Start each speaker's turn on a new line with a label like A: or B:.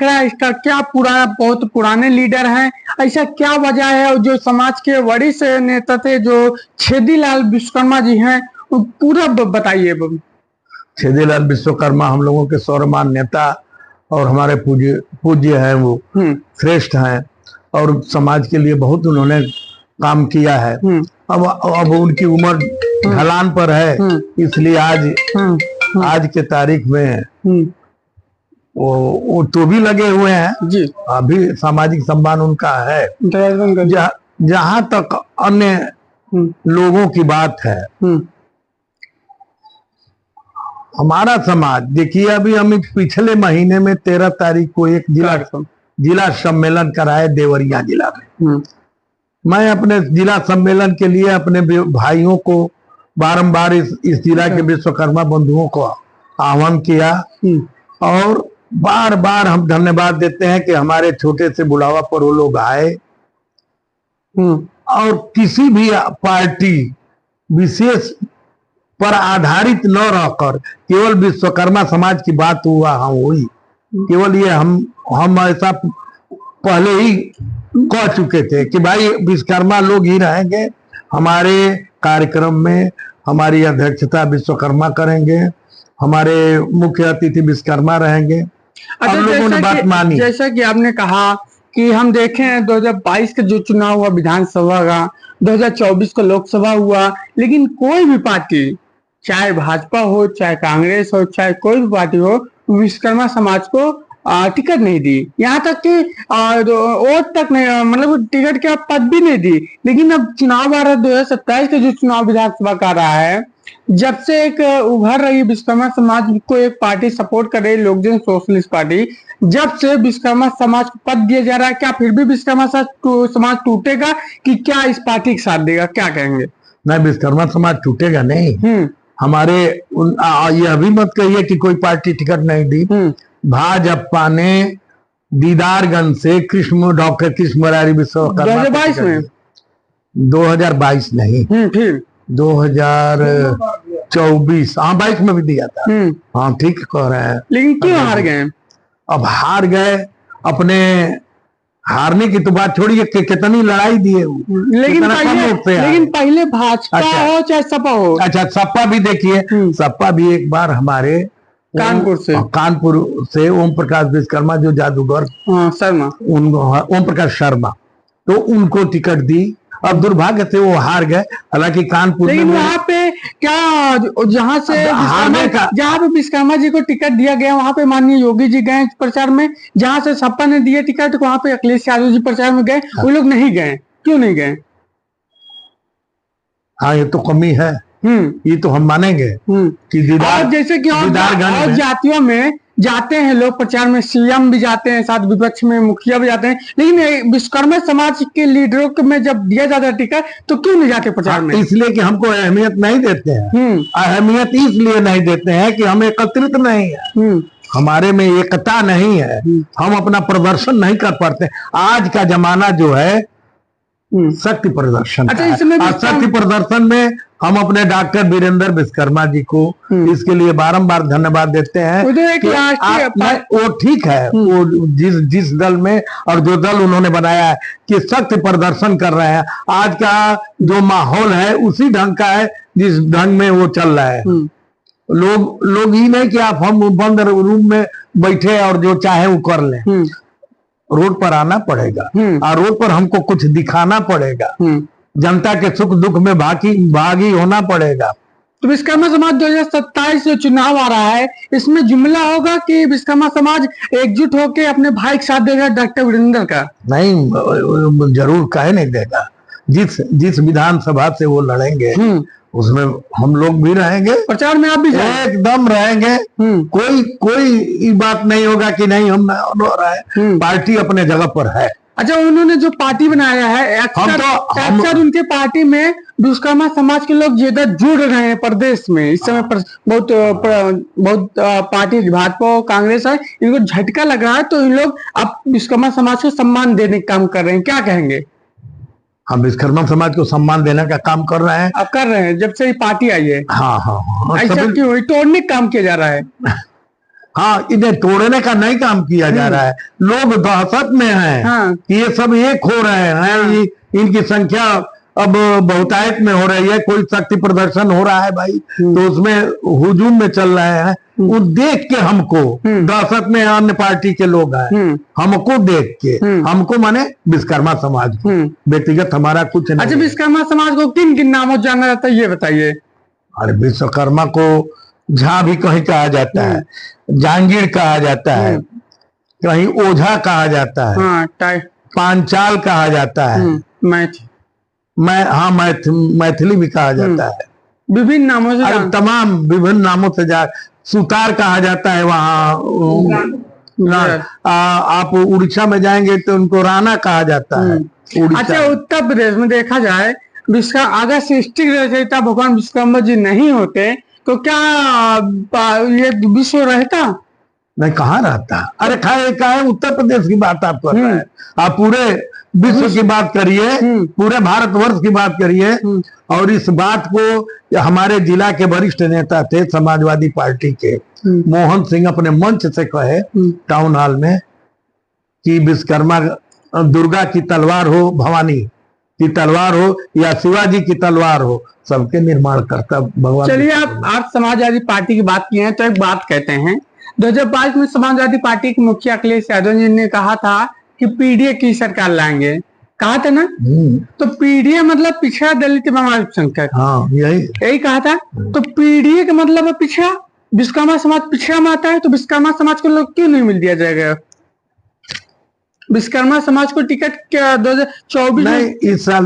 A: रहा है इसका क्या बहुत पुराने लीडर हैं, ऐसा क्या वजह है? और जो समाज के वरिष्ठ नेता थे जो छेदीलाल विश्वकर्मा जी हैं, वो पूरा बताइए।
B: छेदीलाल विश्वकर्मा हम लोगों के सर्वमान्य नेता और हमारे पूज्य पूज्य हैं, वो श्रेष्ठ हैं और समाज के लिए बहुत उन्होंने काम किया है। अब उनकी उम्र ढलान पर है, इसलिए आज के तारीख में वो तो भी लगे हुए हैं जी। अभी सामाजिक सम्मान उनका है। जहां तक अन्य लोगों की बात है, हमारा समाज देखिए, अभी हम पिछले महीने में 13 तारीख को एक जिला सम्मेलन कराए देवरिया जिला में। मैं अपने जिला सम्मेलन के लिए अपने भाइयों को बारंबार इस जिला के विश्वकर्मा बंधुओं को आह्वान किया और बार बार हम धन्यवाद देते हैं कि हमारे छोटे से बुलावा पर वो लोग आए और किसी भी पार्टी विशेष पर आधारित न रहकर केवल विश्वकर्मा समाज की बात हुई। केवल ये हम ऐसा पहले ही कह चुके थे कि भाई विश्वकर्मा लोग ही रहेंगे हमारे कार्यक्रम में, हमारी अध्यक्षता विश्वकर्मा करेंगे, हमारे मुख्य अतिथि विश्वकर्मा रहेंगे।
A: अच्छा, लोगों ने बात मानी। जैसा कि आपने कहा कि हम देखें 2022 का जो चुनाव हुआ विधानसभा का, 2024 का लोकसभा हुआ, लेकिन कोई भी पार्टी, चाहे भाजपा हो, चाहे कांग्रेस हो, चाहे कोई भी पार्टी हो, विश्वकर्मा समाज को टिकट नहीं दी। यहाँ तक कि वोट तक नहीं, मतलब टिकट के पद भी नहीं दी। लेकिन अब चुनाव आ रहा है 2027 का जो चुनाव विधानसभा का रहा है, जब से एक उभर रही विश्वकर्मा समाज को एक पार्टी सपोर्ट कर रही, लोक जन सोशलिस्ट पार्टी, जब से विश्वकर्मा समाज को पद दिया जा रहा है, क्या फिर भी विश्वकर्मा समाज टूटेगा कि क्या इस पार्टी के साथ देगा? क्या कहेंगे?
B: नहीं, विश्वकर्मा समाज टूटेगा नहीं। हमारे ये अभी मत कहिए कि कोई पार्टी टिकट नहीं दी। भाजपा ने दीदारगंज से डॉक्टर कृष्ण मुरारी विश्वकर्मा
A: 2022 में
B: 2022 नहीं, फिर 2024, हाँ 22 में भी दिया था। हाँ ठीक कह रहे हैं।
A: लेकिन क्यों हार गए?
B: अब हार गए, अपने हारने की तो बात छोड़िए कि कितनी लड़ाई दिए,
A: लेकिन पहले भाजपा हो चाहे सपा हो। अच्छा,
B: सपा भी देखिए, सपा भी एक बार हमारे कानपुर से ओम प्रकाश विश्वकर्मा जो जादूगर
A: शर्मा,
B: ओम प्रकाश शर्मा, तो उनको टिकट दी। अब दुर्भाग्य से वो हार गए। हालांकि कानपुर
A: में वहाँ पे क्या, जहाँ पे विश्वकर्मा जी को टिकट दिया गया, वहाँ पे माननीय योगी जी गए प्रचार में। जहाँ से सपा ने दिए टिकट, वहाँ पे अखिलेश यादव जी प्रचार में गए। वो लोग नहीं गए, क्यों नहीं गए?
B: हाँ, ये तो कमी है। ये तो हम मानेंगे कि
A: जैसे कि और जातियों में जाते हैं लोग प्रचार में, सीएम भी जाते हैं, साथ विपक्ष में मुखिया भी जाते हैं, लेकिन विश्वकर्मा समाज के लीडरों को में जब दिया जाता है टिकट, तो क्यों नहीं जाते प्रचार में?
B: इसलिए कि हमको अहमियत नहीं देते हैं। अहमियत इसलिए नहीं देते हैं कि हम एकत्रित नहीं है, हमारे में एकता नहीं है, हम अपना प्रदर्शन नहीं कर पाते। आज का जमाना जो है शक्ति प्रदर्शन।
A: अच्छा, इसमें
B: शक्ति प्रदर्शन में हम अपने डॉक्टर वीरेंद्र विश्वकर्मा जी को इसके लिए बारंबार धन्यवाद देते हैं कि वो ठीक है, वो जिस दल में और जो दल उन्होंने बनाया है कि शक्ति प्रदर्शन कर रहे हैं। आज का जो माहौल है उसी ढंग का है जिस ढंग में वो चल रहा है। लोग ही नहीं कि आप हम बंद रूम में बैठे और जो चाहे वो कर लें। रोड पर आना पड़ेगा और रोड पर हमको कुछ दिखाना पड़ेगा, जनता के सुख दुख में भागी होना पड़ेगा।
A: तो विश्वकर्मा समाज 2027 से चुनाव आ रहा है, इसमें जुमला होगा कि विश्वकर्मा समाज एकजुट होकर अपने भाई के साथ देगा डॉक्टर वीरेंद्र का?
B: नहीं, जरूर काहे नहीं देगा। जिस विधानसभा से वो लड़ेंगे उसमें हम लोग भी रहेंगे,
A: प्रचार में आप भी
B: एकदम रहेंगे। कोई बात नहीं होगा कि नहीं हम रहा है, पार्टी अपने जगह पर है।
A: अच्छा, उन्होंने जो पार्टी बनाया है, अक्सर उनके पार्टी में विश्वकर्मा समाज के लोग ज्यादा जुड़ रहे हैं प्रदेश में इस समय बहुत पार्टी भाजपा कांग्रेस है, इनको झटका लग रहा है, तो इन लोग अब विश्वकर्मा समाज को सम्मान देने का काम कर रहे हैं। क्या कहेंगे?
B: हम विश्वकर्मा समाज को सम्मान देने का काम कर रहे हैं।
A: आप कर रहे हैं जब से ये पार्टी आई है?
B: हाँ।
A: ऐसा क्यों तोड़ने का काम किया जा रहा है?
B: हाँ, इन्हें तोड़ने का नहीं काम किया जा रहा है। लोग दहशत में हैं कि ये सब एक हो रहे हैं। इनकी संख्या अब बहुतायत में हो रही है। कोई शक्ति प्रदर्शन हो रहा है भाई, तो उसमें हुजूम में चल रहे हैं। वो देख के हमको दहशत में अन्य पार्टी के लोग आए, हमको देख के, हमको माने विश्वकर्मा समाज को, व्यक्तिगत हमारा कुछ नहीं।
A: अच्छा, विश्वकर्मा समाज को किन किन नामों से जाना जाता है ये बताइए।
B: अरे विश्वकर्मा को झा भी कहीं कहा जाता है, जहांगीर कहा जाता है, कहीं ओझा कहा जाता है, पांचाल कहा जाता है, मैथिली भी कहा जाता है,
A: विभिन्न नामों से,
B: तमाम विभिन्न नामों से सुतार कहा जाता है। वहाँ आप उड़ीसा में जाएंगे तो उनको राणा कहा जाता है।
A: अच्छा, उत्तर प्रदेश में देखा जाए अगर सृष्टि रचयिता भगवान विश्वकर्मा जी नहीं होते तो क्या ये विश्व रहता?
B: नहीं, कहाँ रहता। अरे खाए उत्तर प्रदेश की बात आप कर रहे हैं। आप पूरे विश्व की बात करिए, पूरे भारतवर्ष की बात करिए। और इस बात को हमारे जिला के वरिष्ठ नेता थे समाजवादी पार्टी के मोहन सिंह अपने मंच से कहे टाउन हॉल में कि विश्वकर्मा दुर्गा की तलवार हो, भवानी की तलवार हो या शिवाजी की तलवार हो, सबके निर्माण करता भगवान।
A: चलिए, आप समाजवादी पार्टी की बात की है तो एक बात कहते हैं, 2022 में समाजवादी पार्टी के मुखिया अखिलेश यादव जी ने कहा था कि पीडीए की सरकार लाएंगे, कहा था ना? तो पीडीए मतलब पिछड़ा दलित एवं अल्पसंख्यक,
B: हाँ, यही
A: कहा था। तो पीडीए का मतलब है पिछड़ा। विश्वकर्मा समाज पिछड़ा में आता है, तो विश्वकर्मा समाज को लोग क्यों नहीं मिल दिया जाएगा? विश्वकर्मा समाज को टिकट 2024
B: नहीं, इस साल